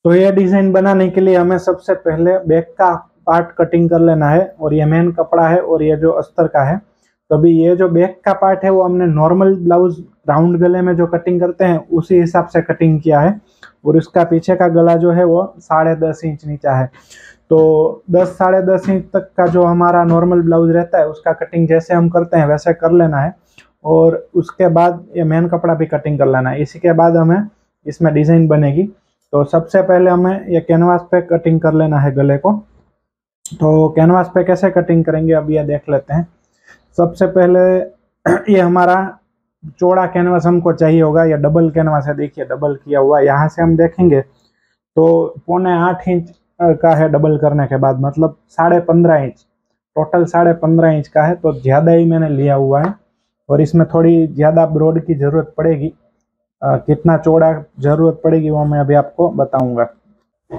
तो ये डिजाइन बनाने के लिए हमें सबसे पहले बैक का पार्ट कटिंग कर लेना है, और ये मेन कपड़ा है और ये जो अस्तर का है। तो अभी ये जो बैक का पार्ट है वो हमने नॉर्मल ब्लाउज राउंड गले में जो कटिंग करते हैं उसी हिसाब से कटिंग किया है, और इसका पीछे का गला जो है वो 10.5 इंच नीचा है। तो 10-10.5 इंच तक का जो हमारा नॉर्मल ब्लाउज रहता है उसका कटिंग जैसे हम करते हैं वैसे कर लेना है, और उसके बाद ये मेन कपड़ा भी कटिंग कर लेना है। इसी के बाद हमें इसमें डिजाइन बनेगी। तो सबसे पहले हमें ये कैनवास पे कटिंग कर लेना है गले को। तो कैनवास पे कैसे कटिंग करेंगे अब ये देख लेते हैं। सबसे पहले ये हमारा चौड़ा कैनवास हमको चाहिए होगा, या डबल कैनवास है, देखिए डबल किया हुआ। यहाँ से हम देखेंगे तो 7.25 इंच का है डबल करने के बाद, मतलब 15.5 इंच, टोटल 15.5 इंच का है। तो ज़्यादा ही मैंने लिया हुआ है, और इसमें थोड़ी ज़्यादा ब्रॉड की ज़रूरत पड़ेगी। कितना चौड़ा ज़रूरत पड़ेगी वो मैं अभी आपको बताऊंगा।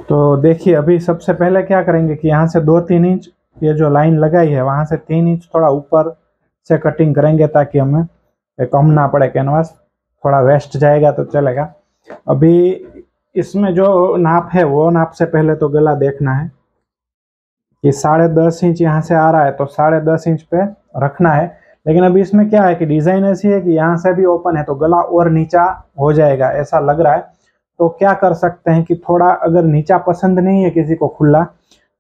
तो देखिए अभी सबसे पहले क्या करेंगे कि यहाँ से 2-3 इंच ये जो लाइन लगाई है वहाँ से 3 इंच थोड़ा ऊपर से कटिंग करेंगे, ताकि हमें कम ना पड़े कैनवास, थोड़ा वेस्ट जाएगा तो चलेगा। अभी इसमें जो नाप है वो नाप से पहले तो गला देखना है कि 10.5 इंच यहाँ से आ रहा है, तो 10.5 इंच पे रखना है। लेकिन अभी इसमें क्या है कि डिज़ाइन ऐसी है कि यहाँ से भी ओपन है तो गला और नीचा हो जाएगा ऐसा लग रहा है। तो क्या कर सकते हैं कि थोड़ा अगर नीचा पसंद नहीं है किसी को खुला,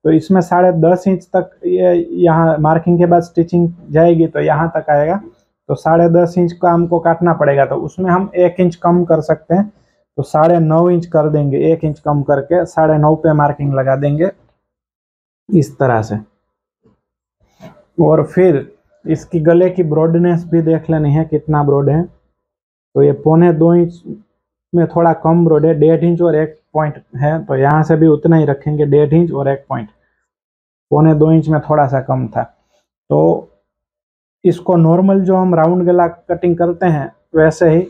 तो इसमें 10.5 इंच तक ये यहाँ मार्किंग के बाद स्टिचिंग जाएगी तो यहाँ तक आएगा। तो 10.5 इंच का हमको काटना पड़ेगा, तो उसमें हम 1 इंच कम कर सकते हैं। तो 9.5 इंच कर देंगे, 1 इंच कम करके 9.5 पे मार्किंग लगा देंगे इस तरह से। और फिर इसकी गले की ब्रॉडनेस भी देख लेनी है कितना ब्रॉड है। तो ये 1.25 इंच में थोड़ा कम ब्रॉड है, 1.5 इंच और 1 पॉइंट है, तो यहाँ से भी उतना ही रखेंगे, 1.5 इंच और 1 पॉइंट। 1.25 इंच में थोड़ा सा कम था। तो इसको नॉर्मल जो हम राउंड गला कटिंग करते हैं वैसे ही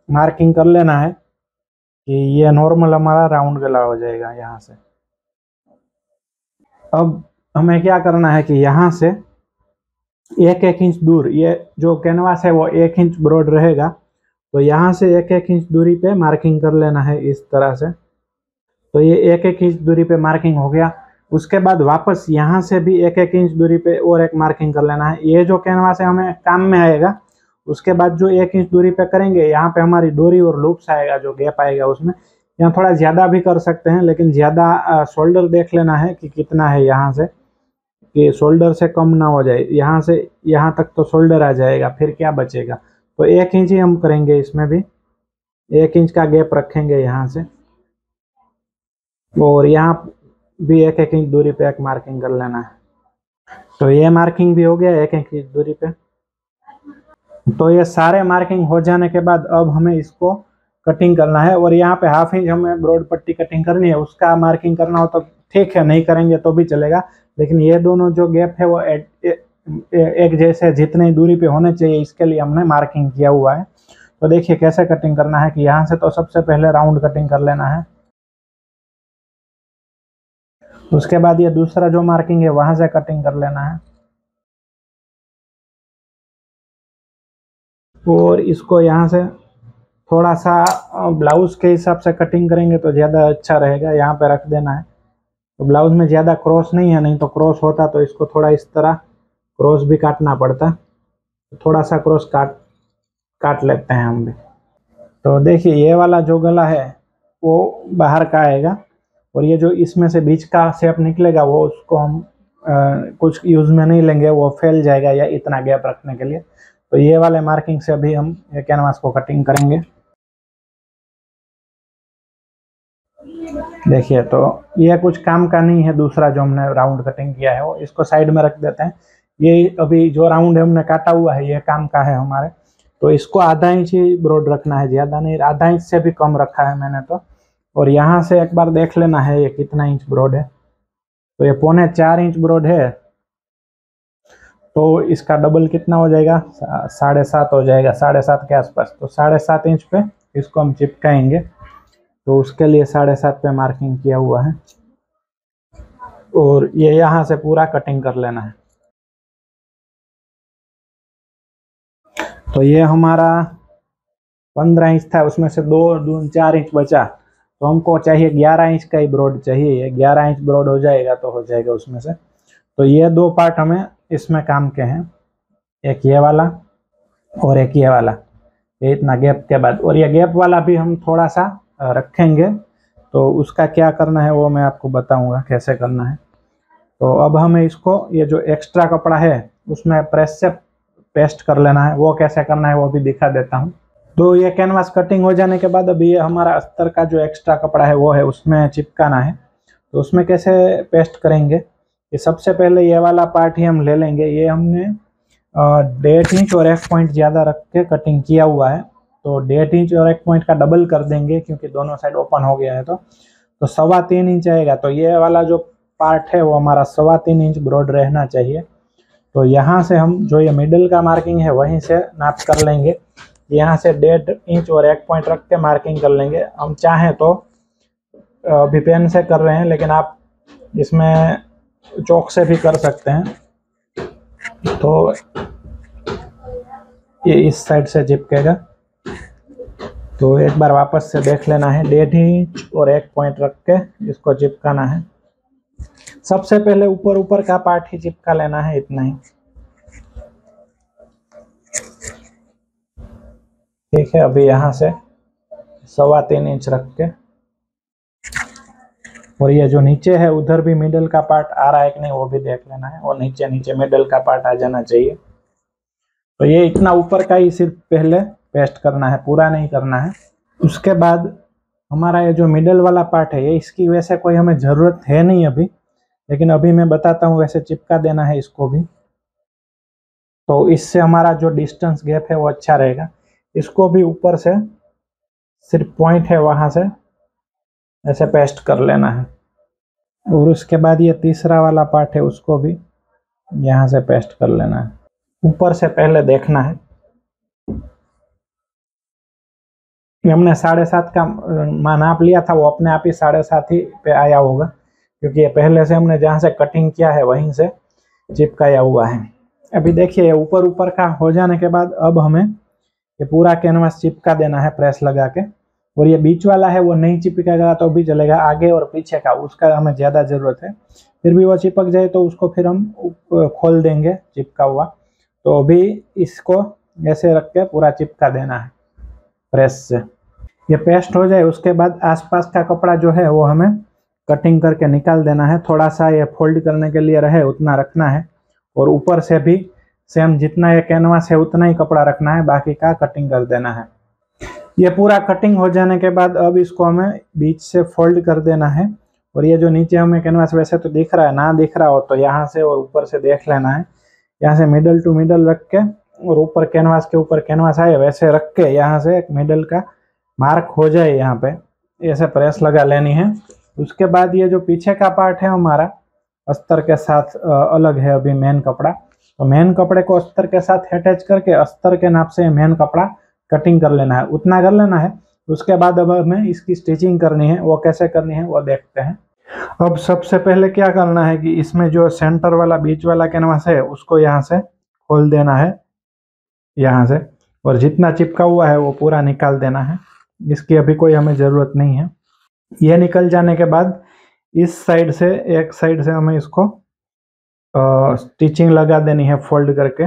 मार्किंग कर लेना है कि ये नॉर्मल हमारा राउंड गला हो जाएगा यहाँ से। अब हमें क्या करना है कि यहाँ से 1-1 इंच दूर, ये जो कैनवास है वो 1 इंच ब्रॉड रहेगा, तो यहाँ से 1-1 इंच दूरी पे मार्किंग कर लेना है इस तरह से। तो ये 1-1 इंच दूरी पे मार्किंग हो गया। उसके बाद वापस यहाँ से भी 1-1 इंच दूरी पे और एक मार्किंग कर लेना है। ये जो कैनवास है हमें काम में आएगा। उसके बाद जो 1 इंच दूरी पे करेंगे यहाँ पे हमारी डोरी और लूप्स आएगा, जो गैप आएगा उसमें। यहाँ थोड़ा ज़्यादा भी कर सकते हैं, लेकिन ज़्यादा शोल्डर देख लेना है कि कितना है यहाँ से, कि शोल्डर से कम ना हो जाए। यहाँ से यहाँ तक तो शोल्डर आ जाएगा, फिर क्या बचेगा। तो 1 इंच ही हम करेंगे, इसमें भी 1 इंच का गैप रखेंगे यहाँ से, और यहाँ भी 1-1 इंच दूरी पे एक मार्किंग कर लेना है। तो ये मार्किंग भी हो गया 1-1 इंच दूरी पे। तो ये सारे मार्किंग हो जाने के बाद अब हमें इसको कटिंग करना है, और यहाँ पे 1/2 इंच हमें ब्रॉड पट्टी कटिंग करनी है। उसका मार्किंग करना हो तो ठीक है, नहीं करेंगे तो भी चलेगा, लेकिन ये दोनों जो गैप है वो एक जैसे जितनी दूरी पे होने चाहिए इसके लिए हमने मार्किंग किया हुआ है। तो देखिए कैसे कटिंग करना है कि यहाँ से तो सबसे पहले राउंड कटिंग कर लेना है। उसके बाद ये दूसरा जो मार्किंग है वहां से कटिंग कर लेना है, और इसको यहाँ से थोड़ा सा ब्लाउज के हिसाब से कटिंग करेंगे तो ज़्यादा अच्छा रहेगा, यहाँ पे रख देना है। तो ब्लाउज में ज़्यादा क्रॉस नहीं है, नहीं तो क्रॉस होता तो इसको थोड़ा इस तरह क्रॉस भी काटना पड़ता। तो थोड़ा सा क्रॉस काट लेते हैं हम भी। तो देखिए ये वाला जो गला है वो बाहर का आएगा, और ये जो इसमें से बीच का शेप निकलेगा वो उसको हम कुछ यूज़ में नहीं लेंगे, वो फैल जाएगा या इतना गैप रखने के लिए। तो ये वाले मार्किंग से अभी हम ये कैनवास को कटिंग करेंगे। देखिए तो ये कुछ काम का नहीं है, दूसरा जो हमने राउंड कटिंग किया है वो इसको साइड में रख देते हैं। ये अभी जो राउंड हमने काटा हुआ है ये काम का है हमारे। तो इसको 1/2 इंच ही ब्रॉड रखना है, ज़्यादा नहीं, 1/2 इंच से भी कम रखा है मैंने तो। और यहाँ से एक बार देख लेना है ये कितना इंच ब्रॉड है। तो ये 4.25 इंच ब्रॉड है, तो इसका डबल कितना हो जाएगा, 7.5 हो जाएगा, 7.5 के आसपास। तो 7.5 इंच पे इसको हम चिपकाएंगे। तो उसके लिए 7.5 पे मार्किंग किया हुआ है, और ये यहाँ से पूरा कटिंग कर लेना है। तो ये हमारा 15 इंच था, उसमें से 2 दून 4 इंच बचा। तो हमको चाहिए 11 इंच का ही ब्रॉड चाहिए। ये 11 इंच ब्रॉड हो जाएगा तो हो जाएगा उसमें से। तो ये 2 पार्ट हमें इसमें काम के हैं, एक ये वाला और एक ये वाला, ये इतना गैप के बाद। और ये गैप वाला भी हम थोड़ा सा रखेंगे, तो उसका क्या करना है वो मैं आपको बताऊंगा कैसे करना है। तो अब हमें इसको, ये जो एक्स्ट्रा कपड़ा है उसमें प्रेस से पेस्ट कर लेना है। वो कैसे करना है वो भी दिखा देता हूँ। तो ये कैनवास कटिंग हो जाने के बाद अभी ये हमारा अस्तर का जो एक्स्ट्रा कपड़ा है वो है उसमें चिपकाना है। तो उसमें कैसे पेस्ट करेंगे, ये सबसे पहले ये वाला पार्ट ही हम ले लेंगे। ये हमने 1.5 इंच और 1 पॉइंट ज़्यादा रख के कटिंग किया हुआ है। तो 1.5 इंच और 1 पॉइंट का डबल कर देंगे क्योंकि दोनों साइड ओपन हो गया है। तो 3.25 इंच आएगा। तो ये वाला जो पार्ट है वो हमारा 3.25 इंच ब्रॉड रहना चाहिए। तो यहाँ से हम जो ये मिडल का मार्किंग है वहीं से नाप कर लेंगे। यहाँ से 1.5 इंच और 1 पॉइंट रख के मार्किंग कर लेंगे। हम चाहें तो अभी पेन से कर रहे हैं, लेकिन आप इसमें चौक से भी कर सकते हैं। तो ये इस साइड से चिपकेगा। तो एक बार वापस से देख लेना है, 1.5 इंच और 1 पॉइंट रख के इसको चिपकाना है। सबसे पहले ऊपर ऊपर का पार्ट ही चिपका लेना है, इतना ही। ठीक है, अभी यहाँ से 3.25 इंच रख के, और ये जो नीचे है उधर भी मिडल का पार्ट आ रहा है कि नहीं वो भी देख लेना है। और नीचे नीचे मिडल का पार्ट आ जाना चाहिए। तो ये इतना ऊपर का ही सिर्फ पहले पेस्ट करना है, पूरा नहीं करना है। उसके बाद हमारा ये जो मिडल वाला पार्ट है, ये इसकी वैसे कोई हमें ज़रूरत है नहीं अभी, लेकिन अभी मैं बताता हूँ वैसे चिपका देना है इसको भी। तो इससे हमारा जो डिस्टेंस गैप है वो अच्छा रहेगा। इसको भी ऊपर से सिर्फ पॉइंट है वहाँ से ऐसे पेस्ट कर लेना है। और उसके बाद ये तीसरा वाला पार्ट है उसको भी यहाँ से पेस्ट कर लेना है। ऊपर से पहले देखना है। हमने 7.5 का नाप लिया था, वो अपने आप ही 7.5 ही पे आया होगा, क्योंकि ये पहले से हमने जहाँ से कटिंग किया है वहीं से चिपकाया हुआ है। अभी देखिए ऊपर ऊपर का हो जाने के बाद अब हमें ये पूरा कैनवास चिपका देना है प्रेस लगा के। और ये बीच वाला है वो नहीं चिपकेगा तो भी चलेगा, आगे और पीछे का उसका हमें ज़्यादा ज़रूरत है। फिर भी वो चिपक जाए तो उसको फिर हम खोल देंगे चिपका हुआ। तो अभी इसको ऐसे रख के पूरा चिपका देना है प्रेस से। ये पेस्ट हो जाए उसके बाद आसपास का कपड़ा जो है वो हमें कटिंग करके निकाल देना है। थोड़ा सा ये फोल्ड करने के लिए रहे उतना रखना है। और ऊपर से भी सेम जितना ये कैनवास है उतना ही कपड़ा रखना है, बाकी का कटिंग कर देना है। ये पूरा कटिंग हो जाने के बाद अब इसको हमें बीच से फोल्ड कर देना है। और ये जो नीचे हमें कैनवास वैसे तो दिख रहा है, ना दिख रहा हो तो यहाँ से और ऊपर से देख लेना है। यहाँ से मिडल टू मिडल रख के और ऊपर कैनवास के ऊपर कैनवास आए वैसे रख के यहाँ से एक मिडल का मार्क हो जाए, यहाँ पे ऐसे प्रेस लगा लेनी है। उसके बाद ये जो पीछे का पार्ट है हमारा अस्तर के साथ अलग है अभी मेन कपड़ा। तो मेन कपड़े को अस्तर के साथ अटैच करके अस्तर के नाप से मेन कपड़ा कटिंग कर लेना है, उतना कर लेना है। उसके बाद अब हमें इसकी स्टिचिंग करनी है, वो कैसे करनी है वो देखते हैं। अब सबसे पहले क्या करना है कि इसमें जो सेंटर वाला बीच वाला कैनवास है उसको यहाँ से खोल देना है यहाँ से, और जितना चिपका हुआ है वो पूरा निकाल देना है। इसकी अभी कोई हमें ज़रूरत नहीं है। ये निकल जाने के बाद इस साइड से एक साइड से हमें इसको स्टिचिंग लगा देनी है फोल्ड करके।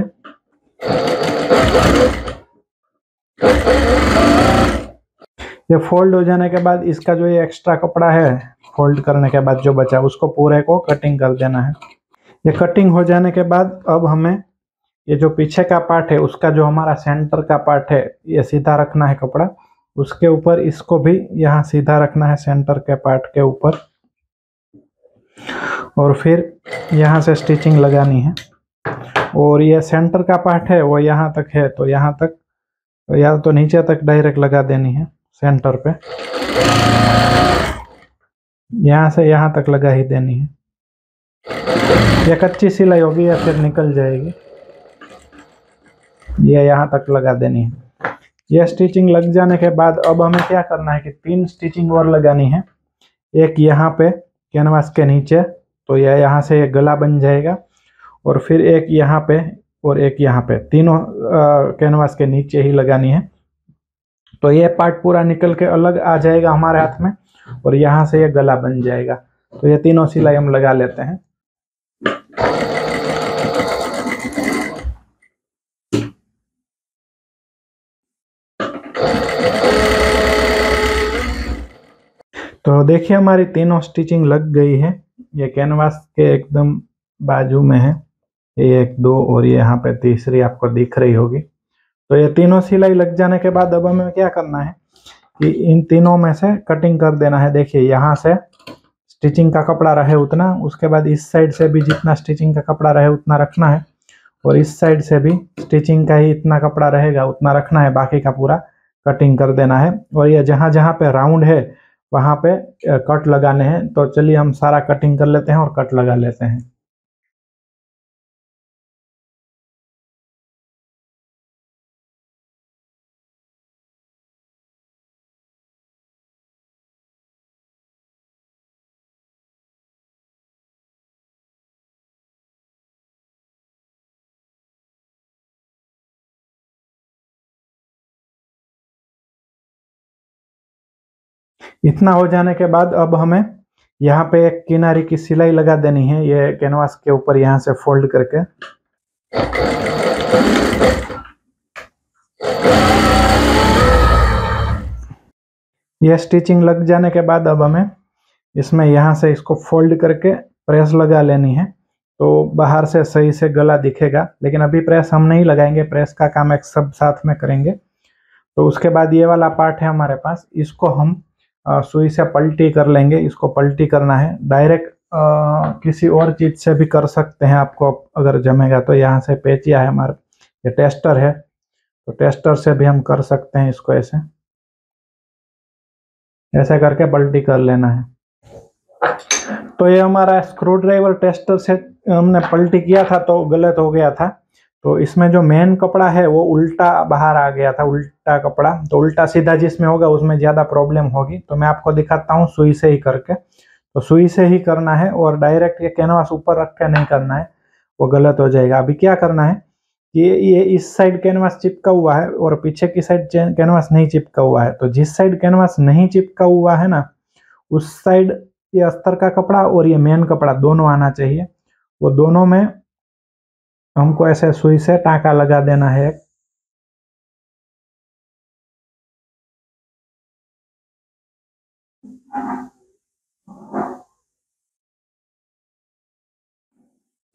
ये फोल्ड हो जाने के बाद इसका जो ये एक्स्ट्रा कपड़ा है फोल्ड करने के बाद जो बचा उसको पूरे को कटिंग कर देना है। ये कटिंग हो जाने के बाद अब हमें ये जो पीछे का पार्ट है उसका जो हमारा सेंटर का पार्ट है ये सीधा रखना है कपड़ा, उसके ऊपर इसको भी यहाँ सीधा रखना है सेंटर के पार्ट के ऊपर। और फिर यहाँ से स्टिचिंग लगानी है। और ये सेंटर का पार्ट है वो यहाँ तक है, तो यहाँ तक या तो नीचे तक डायरेक्ट लगा देनी है सेंटर पे, यहाँ से यहाँ तक लगा ही देनी है। ये कच्ची सिलाई होगी या फिर निकल जाएगी, ये यहाँ तक लगा देनी है। ये स्टिचिंग लग जाने के बाद अब हमें क्या करना है कि 3 स्टिचिंग और लगानी है। एक यहाँ पे कैनवास के नीचे, तो यह यहाँ से ये गला बन जाएगा। और फिर एक यहाँ पे और एक यहाँ पे, तीनों कैनवास के नीचे ही लगानी है। तो ये पार्ट पूरा निकल के अलग आ जाएगा हमारे हाथ में। और यहाँ से ये गला बन जाएगा। तो ये तीनों सिलाई हम लगा लेते हैं। तो देखिए हमारी तीनों स्टिचिंग लग गई है। ये कैनवास के एकदम बाजू में है, ये 1 2 और ये यहाँ पे तीसरी आपको दिख रही होगी। तो ये तीनों सिलाई लग जाने के बाद अब हमें क्या करना है कि इन तीनों में से कटिंग कर देना है। देखिए यहाँ से स्टिचिंग का कपड़ा रहे उतना, उसके बाद इस साइड से भी जितना स्टिचिंग का कपड़ा रहे उतना रखना है, और इस साइड से भी स्टिचिंग का ही इतना कपड़ा रहेगा उतना रखना है, बाकी का पूरा कटिंग कर देना है। और ये जहाँ जहाँ पे राउंड है वहाँ पे कट लगाने हैं। तो चलिए हम सारा कटिंग कर लेते हैं और कट लगा लेते हैं। इतना हो जाने के बाद अब हमें यहाँ पे एक किनारे की सिलाई लगा देनी है, ये कैनवास के ऊपर यहाँ से फोल्ड करके। ये स्टिचिंग लग जाने के बाद अब हमें इसमें यहाँ से इसको फोल्ड करके प्रेस लगा लेनी है। तो बाहर से सही से गला दिखेगा, लेकिन अभी प्रेस हम नहीं लगाएंगे, प्रेस का काम एक सब साथ में करेंगे। तो उसके बाद ये वाला पार्ट है हमारे पास, इसको हम सुई से पलटी कर लेंगे। इसको पलटी करना है, डायरेक्ट किसी और चीज से भी कर सकते हैं आपको अगर जमेगा तो। यहाँ से पेचिया है हमारे, ये टेस्टर है, तो टेस्टर से भी हम कर सकते हैं इसको। ऐसे ऐसे करके पलटी कर लेना है। तो ये हमारा स्क्रू ड्राइवर टेस्टर से हमने पलटी किया था तो गलत हो गया था। तो इसमें जो मेन कपड़ा है वो उल्टा बाहर आ गया था, उल्टा कपड़ा। तो उल्टा सीधा जिसमें होगा उसमें ज़्यादा प्रॉब्लम होगी। तो मैं आपको दिखाता हूँ सुई से ही करके। तो सुई से ही करना है और डायरेक्ट ये कैनवास ऊपर रख के नहीं करना है, वो गलत हो जाएगा। अभी क्या करना है कि ये इस साइड कैनवास चिपका हुआ है और पीछे की साइड कैनवास नहीं चिपका हुआ है। तो जिस साइड कैनवास नहीं चिपका हुआ है ना, उस साइड ये अस्तर का कपड़ा और ये मेन कपड़ा दोनों आना चाहिए। वो दोनों में हमको ऐसे सुई से टाँका लगा देना है।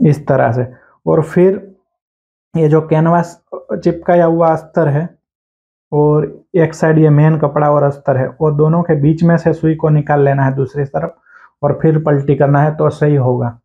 इस तरह से। और फिर ये जो कैनवास चिपकाया हुआ अस्तर है और एक साइड ये मेन कपड़ा और अस्तर है, वो दोनों के बीच में से सुई को निकाल लेना है दूसरी तरफ, और फिर पलटी करना है तो सही होगा।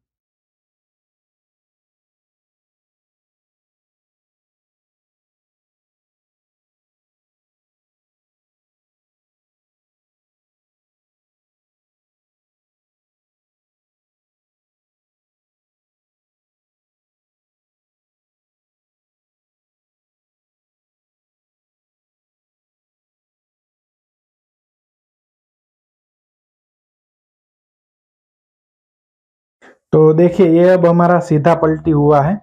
तो देखिए ये अब हमारा सीधा पलटी हुआ है।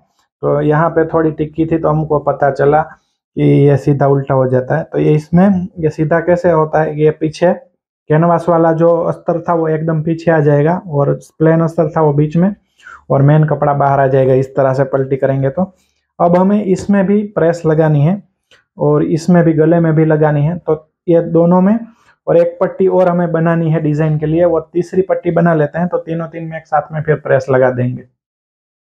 तो यहाँ पे थोड़ी टिक्की थी तो हमको पता चला कि ये सीधा उल्टा हो जाता है। तो ये इसमें ये सीधा कैसे होता है, ये पीछे कैनवास वाला जो अस्तर था वो एकदम पीछे आ जाएगा और प्लेन अस्तर था वो बीच में, और मेन कपड़ा बाहर आ जाएगा। इस तरह से पलटी करेंगे तो अब हमें इसमें भी प्रेस लगानी है और इसमें भी गले में भी लगानी है। तो ये दोनों में, और एक पट्टी और हमें बनानी है डिजाइन के लिए, वो तीसरी पट्टी बना लेते हैं। तो तीनों तीन में एक साथ में फिर प्रेस लगा देंगे।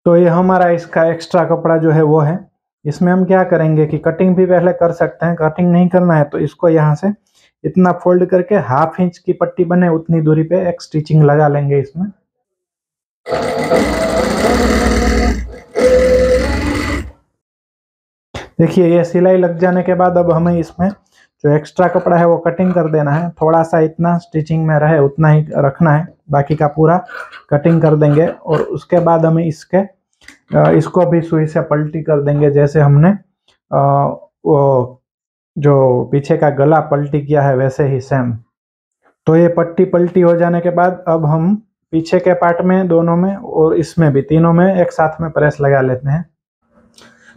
तो ये हमारा इसका एक्स्ट्रा कपड़ा जो है वो है। इसमें हम क्या करेंगे कि कटिंग भी पहले कर सकते हैं, कटिंग नहीं करना है तो इसको यहाँ से इतना फोल्ड करके 1/2 इंच की पट्टी बने उतनी दूरी पे एक स्टिचिंग लगा लेंगे इसमें। देखिए ये सिलाई लग जाने के बाद अब हमें इसमें जो एक्स्ट्रा कपड़ा है वो कटिंग कर देना है। थोड़ा सा इतना स्टिचिंग में रहे उतना ही रखना है, बाकी का पूरा कटिंग कर देंगे। और उसके बाद हमें इसको भी सुई से पलटी कर देंगे, जैसे हमने वो जो पीछे का गला पलटी किया है वैसे ही सेम। तो ये पट्टी पलटी हो जाने के बाद अब हम पीछे के पार्ट में दोनों में और इसमें भी तीनों में एक साथ में प्रेस लगा लेते हैं।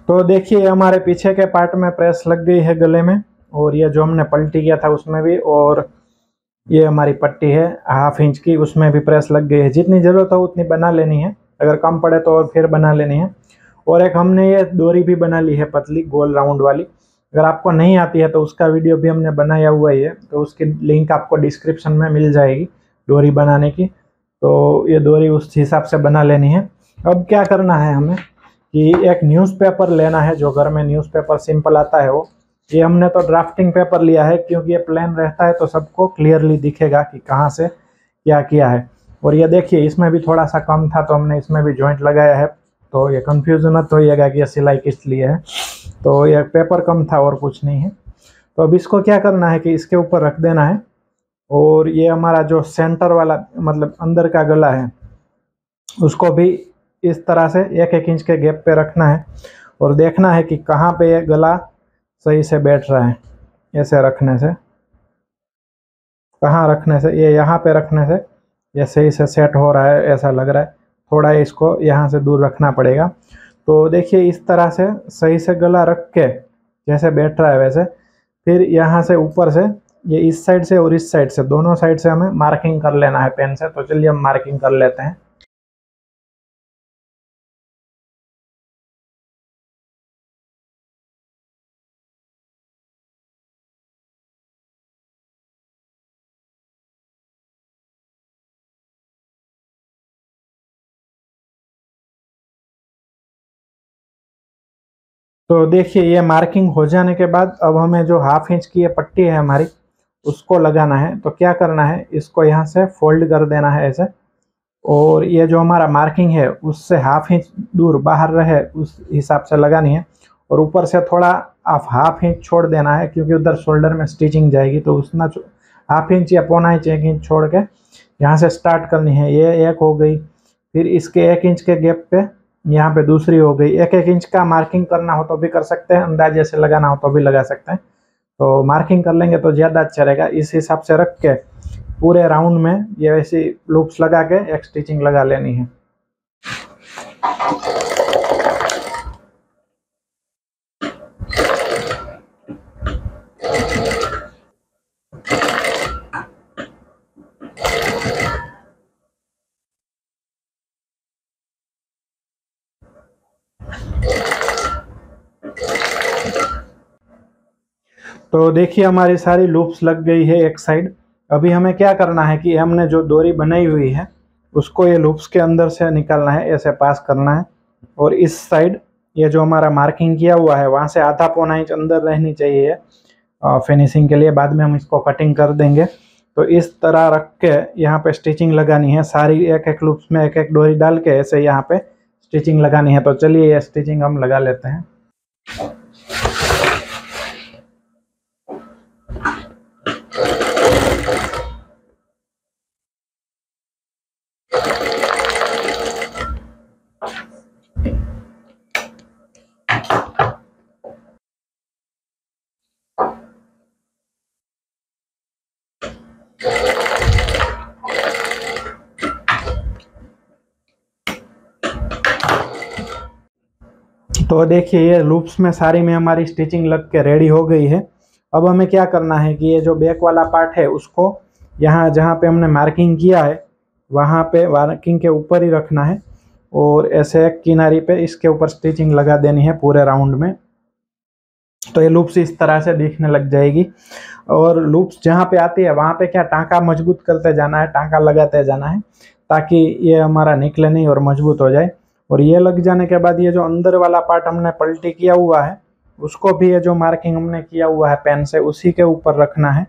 तो देखिए हमारे पीछे के पार्ट में प्रेस लग गई है गले में, और ये जो हमने पलटी किया था उसमें भी, और ये हमारी पट्टी है 1/2 इंच की, उसमें भी प्रेस लग गई है। जितनी ज़रूरत हो उतनी बना लेनी है, अगर कम पड़े तो और फिर बना लेनी है। और एक हमने ये डोरी भी बना ली है पतली गोल राउंड वाली। अगर आपको नहीं आती है तो उसका वीडियो भी हमने बनाया हुआ ही है, तो उसकी लिंक आपको डिस्क्रिप्शन में मिल जाएगी डोरी बनाने की। तो ये डोरी उस हिसाब से बना लेनी है। अब क्या करना है हमें कि एक न्यूज़पेपर लेना है, जो घर में न्यूज़पेपर सिंपल आता है वो। ये हमने तो ड्राफ्टिंग पेपर लिया है क्योंकि ये प्लेन रहता है तो सबको क्लियरली दिखेगा कि कहाँ से क्या किया है। और ये देखिए इसमें भी थोड़ा सा कम था तो हमने इसमें भी जॉइंट लगाया है, तो ये कंफ्यूजन मत होइएगा कि ये सिलाई किस लिए है। तो ये पेपर कम था और कुछ नहीं है। तो अब इसको क्या करना है कि इसके ऊपर रख देना है, और ये हमारा जो सेंटर वाला मतलब अंदर का गला है उसको भी इस तरह से 1-1 इंच के गैप पे रखना है, और देखना है कि कहाँ पे ये गला सही से बैठ रहा है। ऐसे रखने से, कहाँ रखने से, ये यहाँ पे रखने से ये सही से सेट हो रहा है ऐसा लग रहा है। थोड़ा इसको यहाँ से दूर रखना पड़ेगा। तो देखिए इस तरह से सही से गला रख के जैसे बैठ रहा है वैसे, फिर यहाँ से ऊपर से ये इस साइड से और इस साइड से दोनों साइड से हमें मार्किंग कर लेना है पेन से। तो चलिए हम मार्किंग कर लेते हैं। तो देखिए ये मार्किंग हो जाने के बाद अब हमें जो 1/2 इंच की ये पट्टी है हमारी उसको लगाना है। तो क्या करना है, इसको यहाँ से फोल्ड कर देना है ऐसे, और ये जो हमारा मार्किंग है उससे 1/2 इंच दूर बाहर रहे उस हिसाब से लगानी है। और ऊपर से थोड़ा आप 1/2 इंच छोड़ देना है क्योंकि उधर शोल्डर में स्टिचिंग जाएगी, तो उतना 1/2 इंच या 1.25 इंच 1 इंच छोड़ के यहाँ से स्टार्ट करनी है। ये एक हो गई, फिर इसके 1 इंच के गैप पे यहाँ पे दूसरी हो गई। 1-1 इंच का मार्किंग करना हो तो भी कर सकते हैं, अंदाजे से लगाना हो तो भी लगा सकते हैं। तो मार्किंग कर लेंगे तो ज़्यादा अच्छा रहेगा। इस हिसाब से रख के पूरे राउंड में ये ऐसी लूप्स लगा के एक स्टिचिंग लगा लेनी है। तो देखिए हमारी सारी लूप्स लग गई है एक साइड। अभी हमें क्या करना है कि हमने जो डोरी बनाई हुई है उसको ये लूप्स के अंदर से निकालना है, ऐसे पास करना है। और इस साइड ये जो हमारा मार्किंग किया हुआ है वहाँ से 1/2-1.25 इंच अंदर रहनी चाहिए फिनिशिंग के लिए। बाद में हम इसको कटिंग कर देंगे। तो इस तरह रख के यहाँ पे स्टिचिंग लगानी है सारी, एक एक लूप्स में एक एक डोरी डाल के ऐसे यहाँ पे स्टिचिंग लगानी है। तो चलिए ये स्टिचिंग हम लगा लेते हैं। तो देखिए ये लूप्स में सारी में हमारी स्टिचिंग लग के रेडी हो गई है। अब हमें क्या करना है कि ये जो बैक वाला पार्ट है उसको यहाँ जहाँ पे हमने मार्किंग किया है वहाँ पे मार्किंग के ऊपर ही रखना है, और ऐसे एक किनारी पे इसके ऊपर स्टिचिंग लगा देनी है पूरे राउंड में। तो ये लूप्स इस तरह से दिखने लग जाएगी। और लूप्स जहाँ पे आती है वहाँ पे क्या टाँका मजबूत करते जाना है, टाँका लगाते जाना है ताकि ये हमारा निकले नहीं और मजबूत हो जाए। और ये लग जाने के बाद ये जो अंदर वाला पार्ट हमने पलटी किया हुआ है उसको भी ये जो मार्किंग हमने किया हुआ है पेन से उसी के ऊपर रखना है।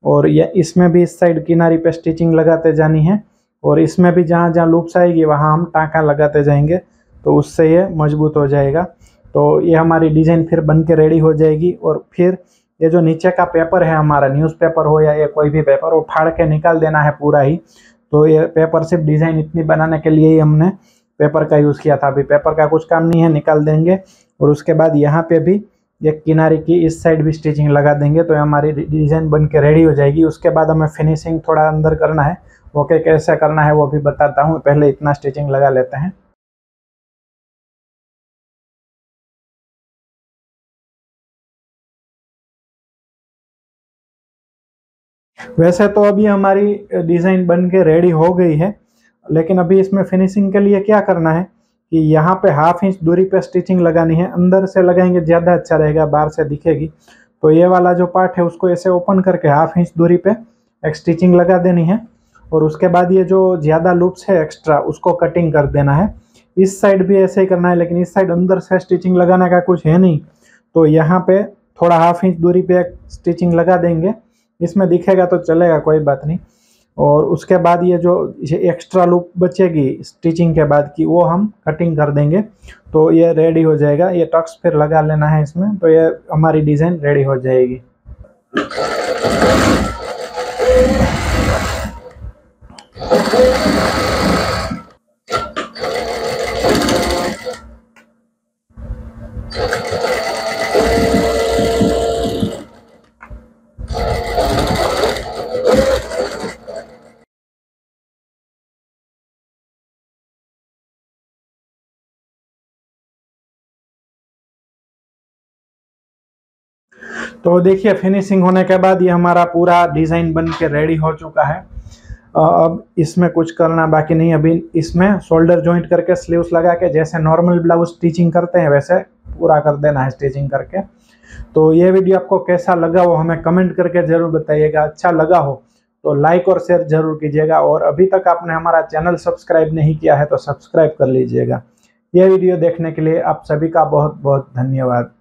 और ये इसमें भी इस साइड किनारी पे स्टिचिंग लगाते जानी है, और इसमें भी जहाँ जहाँ लूप्स आएगी वहाँ हम टाँका लगाते जाएंगे, तो उससे ये मजबूत हो जाएगा। तो ये हमारी डिज़ाइन फिर बन के रेडी हो जाएगी। और फिर ये जो नीचे का पेपर है हमारा, न्यूज़पेपर हो या ये कोई भी पेपर, वो फाड़ के निकाल देना है पूरा ही। तो ये पेपर सिर्फ डिज़ाइन इतनी बनाने के लिए ही हमने पेपर का यूज़ किया था। अभी पेपर का कुछ काम नहीं है, निकाल देंगे। और उसके बाद यहाँ पे भी एक किनारे की इस साइड भी स्टिचिंग लगा देंगे तो हमारी डिज़ाइन बन के रेडी हो जाएगी। उसके बाद हमें फिनिशिंग थोड़ा अंदर करना है, ओके कैसे करना है वो भी बताता हूँ, पहले इतना स्टिचिंग लगा लेते हैं। वैसे तो अभी हमारी डिज़ाइन बन के रेडी हो गई है, लेकिन अभी इसमें फिनिशिंग के लिए क्या करना है कि यहाँ पे 1/2 इंच दूरी पे स्टिचिंग लगानी है। अंदर से लगाएंगे ज़्यादा अच्छा रहेगा, बाहर से दिखेगी। तो ये वाला जो पार्ट है उसको ऐसे ओपन करके 1/2 इंच दूरी पे एक स्टिचिंग लगा देनी है, और उसके बाद ये जो ज़्यादा लूप्स है एक्स्ट्रा उसको कटिंग कर देना है। इस साइड भी ऐसे ही करना है, लेकिन इस साइड अंदर से स्टिचिंग लगाने का कुछ है नहीं, तो यहाँ पे थोड़ा 1/2 इंच दूरी पे एक स्टिचिंग लगा देंगे। इसमें दिखेगा तो चलेगा, कोई बात नहीं। और उसके बाद ये जो एक्स्ट्रा लूप बचेगी स्टिचिंग के बाद की, वो हम कटिंग कर देंगे, तो ये रेडी हो जाएगा। ये टक्स फिर लगा लेना है इसमें, तो ये हमारी डिज़ाइन रेडी हो जाएगी। तो देखिए फिनिशिंग होने के बाद ये हमारा पूरा डिज़ाइन बन के रेडी हो चुका है। अब इसमें कुछ करना बाकी नहीं। अभी इसमें शोल्डर जॉइंट करके स्लीव्स लगा के जैसे नॉर्मल ब्लाउज स्टिचिंग करते हैं वैसे पूरा कर देना है स्टिचिंग करके। तो ये वीडियो आपको कैसा लगा वो हमें कमेंट करके ज़रूर बताइएगा। अच्छा लगा हो तो लाइक और शेयर जरूर कीजिएगा, और अभी तक आपने हमारा चैनल सब्सक्राइब नहीं किया है तो सब्सक्राइब कर लीजिएगा। यह वीडियो देखने के लिए आप सभी का बहुत बहुत धन्यवाद।